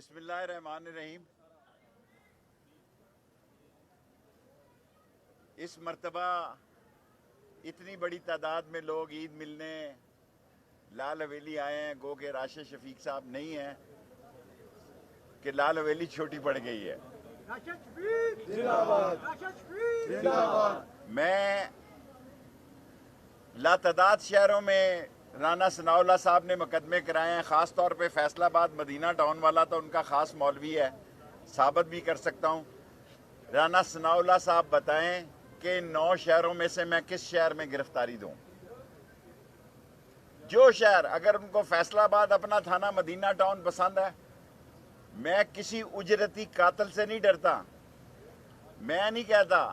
بسم اللہ الرحمن الرحیم۔ اس مرتبہ اتنی بڑی تعداد میں لوگ عید ملنے لال حویلی آئے ہیں، گو کہ راشد شفیق صاحب نہیں ہیں کہ لال حویلی چھوٹی پڑ گئی ہے۔ میں لاتعداد شہروں میں رانا ثناء اللہ صاحب نے مقدمے کرائے ہیں، خاص طور پہ فیصل آباد مدینہ ٹاؤن والا تو ان کا خاص مولوی ہے، ثابت بھی کر سکتا ہوں۔ رانا ثناء اللہ صاحب بتائیں کہ 9 شہروں میں سے میں کس شہر میں گرفتاری دوں؟ جو شہر، اگر ان کو فیصل آباد اپنا تھانہ مدینہ ٹاؤن پسند ہے، میں کسی اجرتی قاتل سے نہیں ڈرتا۔ میں نہیں کہتا،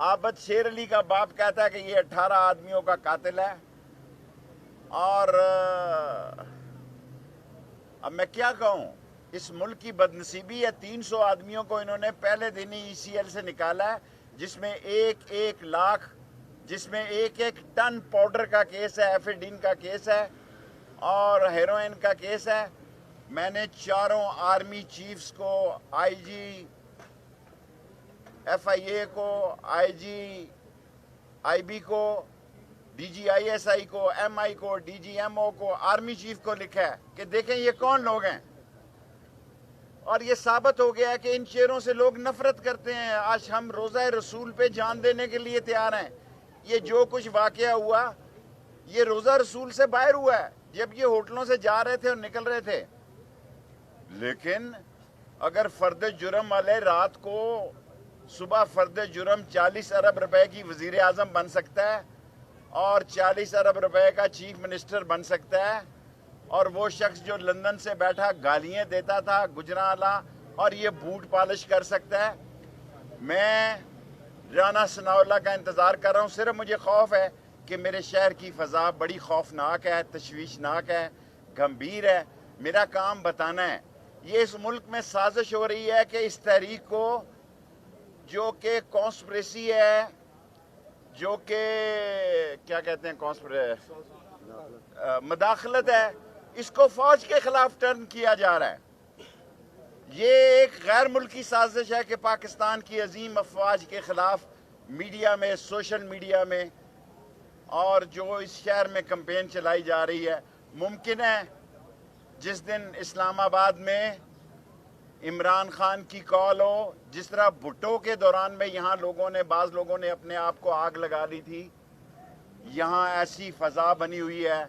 عابد شیر علی کا باپ کہتا ہے کہ یہ 18 آدمیوں کا قاتل ہے، اور اب میں کیا کہوں، اس ملک کی بدنصیبی ہے۔ 300 آدمیوں کو انہوں نے پہلے دن ہی ECL سے نکالا ہے، جس میں ایک لاکھ، جس میں ایک ٹن پاؤڈر کا کیس ہے، ایفیڈین کا کیس ہے اور ہیروئن کا کیس ہے۔ میں نے 4 آرمی چیفز کو، IG FIA کو، IG IB کو، DG ISI کو، MI کو، DG MO کو، آرمی چیف کو لکھا ہے کہ دیکھیں یہ کون لوگ ہیں، اور یہ ثابت ہو گیا ہے کہ ان چہروں سے لوگ نفرت کرتے ہیں۔ آج ہم روزہ رسول پہ جان دینے کے لیے تیار ہیں۔ یہ جو کچھ واقعہ ہوا یہ روزہ رسول سے باہر ہوا ہے، جب یہ ہوٹلوں سے جا رہے تھے اور نکل رہے تھے۔ لیکن اگر فرد جرم والے رات کو صبح فرد جرم 40 ارب روپے کی وزیر اعظم بن سکتا ہے اور 40 ارب روپے کا چیف منسٹر بن سکتا ہے، اور وہ شخص جو لندن سے بیٹھا گالیاں دیتا تھا گجرانوالا، اور یہ بوٹ پالش کر سکتا ہے، میں رانا ثناء اللہ کا انتظار کر رہا ہوں۔ صرف مجھے خوف ہے کہ میرے شہر کی فضا بڑی خوفناک ہے، تشویشناک ہے، گمبھیر ہے۔ میرا کام بتانا ہے۔ یہ اس ملک میں سازش ہو رہی ہے کہ اس تحریک کو، جو کہ کانسپریسی ہے، جو کہ کیا کہتے ہیں، مداخلت ہے، اس کو فوج کے خلاف ٹرن کیا جا رہا ہے۔ یہ ایک غیر ملکی سازش ہے کہ پاکستان کی عظیم افواج کے خلاف میڈیا میں، سوشل میڈیا میں، اور جو اس شہر میں کمپین چلائی جا رہی ہے۔ ممکن ہے جس دن اسلام آباد میں عمران خان کی کال ہو، جس طرح بھٹو کے دوران میں یہاں بعض لوگوں نے اپنے آپ کو آگ لگا لی تھی، یہاں ایسی فضا بنی ہوئی ہے،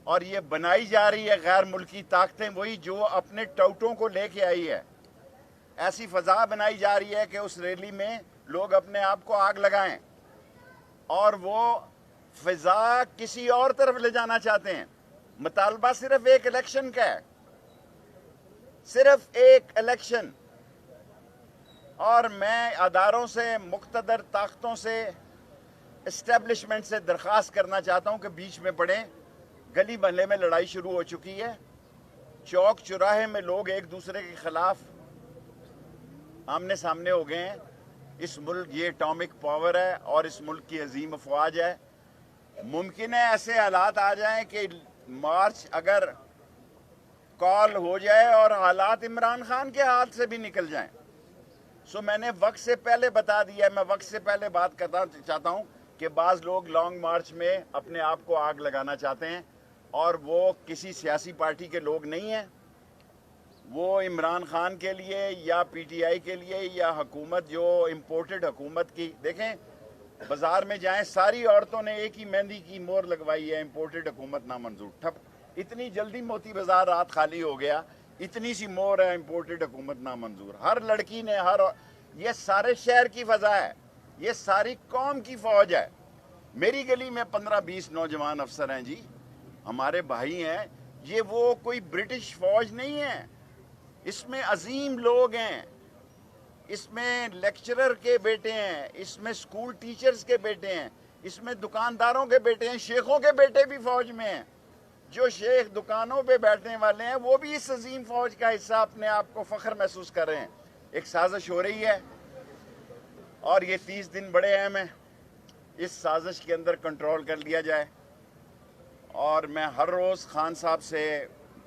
اور یہ بنائی جا رہی ہے غیر ملکی طاقتیں، وہی جو اپنے ٹوٹوں کو لے کے آئی ہے۔ ایسی فضا بنائی جا رہی ہے کہ اس ریلی میں لوگ اپنے آپ کو آگ لگائیں، اور وہ فضا کسی اور طرف لے جانا چاہتے ہیں۔ مطالبہ صرف ایک الیکشن کا ہے، صرف ایک الیکشن۔ اور میں اداروں سے، مقتدر طاقتوں سے، اسٹیبلشمنٹ سے درخواست کرنا چاہتا ہوں کہ بیچ میں پڑیں۔ گلی محلے میں لڑائی شروع ہو چکی ہے، چوک چوراہے میں لوگ ایک دوسرے کے خلاف آمنے سامنے ہو گئے ہیں۔ اس ملک یہ اٹامک پاور ہے اور اس ملک کی عظیم افواج ہے۔ ممکن ہے ایسے حالات آ جائیں کہ مارچ اگر کال ہو جائے اور حالات عمران خان کے ہاتھ سے بھی نکل جائیں۔ میں نے وقت سے پہلے بتا دیا ہے، میں وقت سے پہلے بات کرنا چاہتا ہوں کہ بعض لوگ لانگ مارچ میں اپنے آپ کو آگ لگانا چاہتے ہیں، اور وہ کسی سیاسی پارٹی کے لوگ نہیں ہیں۔ وہ عمران خان کے لیے یا PTI کے لیے یا حکومت، جو امپورٹڈ حکومت کی، دیکھیں بازار میں جائیں، ساری عورتوں نے ایک ہی مہندی کی مہر لگوائی ہے، امپورٹڈ حکومت نامنظور۔ ٹھپ، اتنی جلدی موتی بازار رات خالی ہو گیا، اتنی سی مہر ہے، امپورٹڈ حکومت نامنظور۔ ہر لڑکی نے، یہ سارے شہر کی فضا ہے، یہ ساری قوم کی فوج ہے۔ میری گلی میں 15-20 نوجوان افسر ہیں جی، ہمارے بھائی ہیں۔ یہ وہ کوئی برٹش فوج نہیں ہے، اس میں عظیم لوگ ہیں، اس میں لیکچرر کے بیٹے ہیں، اس میں سکول ٹیچرز کے بیٹے ہیں، اس میں دکانداروں کے بیٹے ہیں، شیخوں کے بیٹے بھی فوج میں ہیں۔ جو شیخ دکانوں پہ بیٹھنے والے ہیں وہ بھی اس عظیم فوج کا حصہ اپنے آپ کو فخر محسوس کر رہے ہیں۔ ایک سازش ہو رہی ہے اور یہ 30 دن بڑے اہم ہیں، اس سازش کے اندر کنٹرول کر لیا جائے۔ اور میں ہر روز خان صاحب سے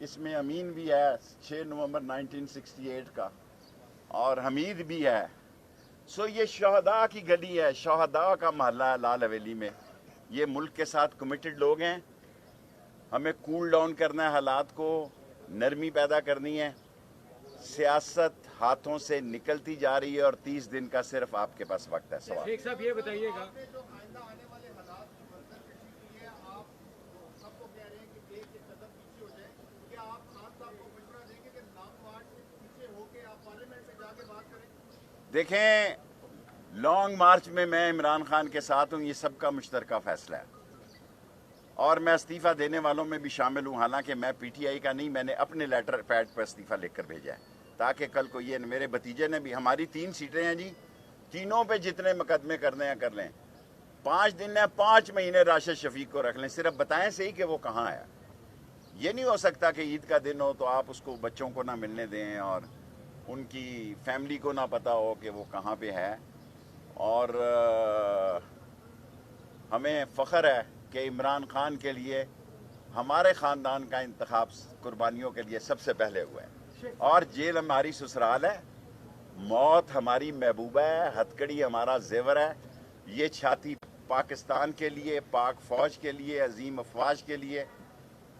اس میں امین بھی ہے 6 نومبر 1968 کا اور حمید بھی ہے. سو یہ شہداء کی گلی ہے, شہداء کا محلہ ہے لال حویلی میں. یہ ملک کے ساتھ کمیٹڈ لوگ ہیں. ہمیں کول ڈاؤن کرنا ہے, حالات کو نرمی پیدا کرنی ہے. سیاست ہاتھوں سے نکلتی جا رہی ہے اور 30 دن کا صرف آپ کے پاس وقت ہے. سوال شیخ صاحب یہ بتائیے گا, دیکھیں لانگ مارچ میں میں عمران خان کے ساتھ ہوں, یہ سب کا مشترکہ فیصلہ ہے اور میں استعفیٰ دینے والوں میں بھی شامل ہوں. حالانکہ میں پی ٹی آئی کا نہیں, میں نے اپنے لیٹر پیڈ پر استعفیٰ لکھ کر بھیجا ہے تاکہ کل کو یہ میرے بھتیجے نے بھی, ہماری 3 سیٹیں ہیں جی, تینوں پہ جتنے مقدمے کرنے ہیں کر لیں. 5 دن ہے, 5 مہینے راشد شفیق کو رکھ لیں, صرف بتائیں صحیح کہ وہ کہاں ہے. یہ نہیں ہو سکتا کہ عید کا دن ہو تو آپ اس کو بچوں کو نہ ملنے دیں اور ان کی فیملی کو نہ پتہ ہو کہ وہ کہاں پہ ہے. اور ہمیں فخر ہے کہ عمران خان کے لیے ہمارے خاندان کا انتخاب قربانیوں کے لیے سب سے پہلے ہوا ہے اور جیل ہماری سسرال ہے, موت ہماری محبوبہ ہے, ہتکڑی ہمارا زیور ہے. یہ چھاتی پاکستان کے لیے, پاک فوج کے لیے, عظیم افواج کے لیے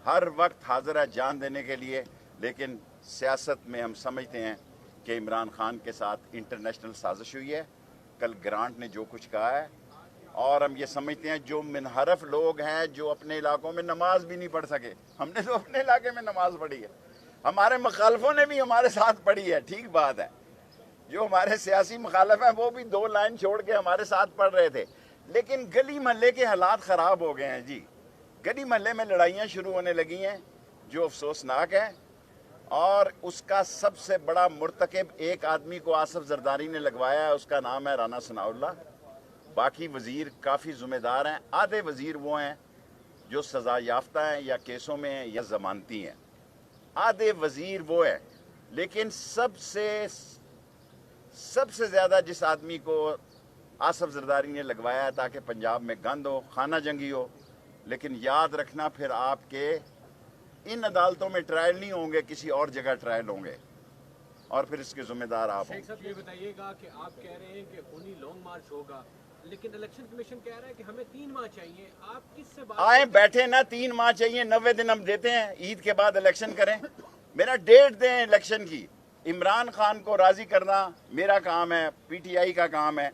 ہر وقت حاضر ہے جان دینے کے لیے. لیکن سیاست میں ہم سمجھتے ہیں کہ عمران خان کے ساتھ انٹرنیشنل سازش ہوئی ہے. کل گرانٹ نے جو کچھ کہا ہے, اور ہم یہ سمجھتے ہیں جو منحرف لوگ ہیں جو اپنے علاقوں میں نماز بھی نہیں پڑھ سکے, ہم نے تو اپنے علاقے میں نماز پڑھی ہے, ہمارے مخالفوں نے بھی ہمارے ساتھ پڑھی ہے. ٹھیک بات ہے, جو ہمارے سیاسی مخالف ہیں وہ بھی 2 لائن چھوڑ کے ہمارے ساتھ پڑھ رہے تھے. لیکن گلی محلے کے حالات خراب ہو گئے ہیں جی. گلی محلے میں لڑائیاں شروع ہونے لگی ہیں جو افسوسناک ہے, اور اس کا سب سے بڑا مرتکب ایک آدمی کو آصف زرداری نے لگوایا ہے, اس کا نام ہے رانا ثناء اللہ. باقی وزیر کافی ذمہ دار ہیں. آدھے وزیر وہ ہیں جو سزا یافتہ ہیں یا کیسوں میں ہیں یا ضمانتی ہیں, آدھے وزیر وہ ہیں. لیکن سب سے زیادہ جس آدمی کو آصف زرداری نے لگوایا ہے تاکہ پنجاب میں گند ہو, خانہ جنگی ہو. لیکن یاد رکھنا پھر آپ کے ان عدالتوں میں ٹرائل نہیں ہوں گے, کسی اور جگہ ٹرائل ہوں گے اور پھر اس کے ذمہ دار آپ ہوں. شیخ صاحب یہ بتائیے گا کہ آپ کہہ رہے ہیں کہ خونی لانگ مارچ ہوگا, لیکن الیکشن کمیشن کہہ رہا ہے کہ ہمیں 3 ماہ چاہیے. آپ کس سے بات آئیں بیٹھے نا, 3 ماہ چاہیے, 90 دن ہم دیتے ہیں, عید کے بعد الیکشن کریں. میرا ڈیٹ دیں الیکشن کی. عمران خان کو راضی کرنا میرا کام ہے, پی ٹی آئی کا کام ہے.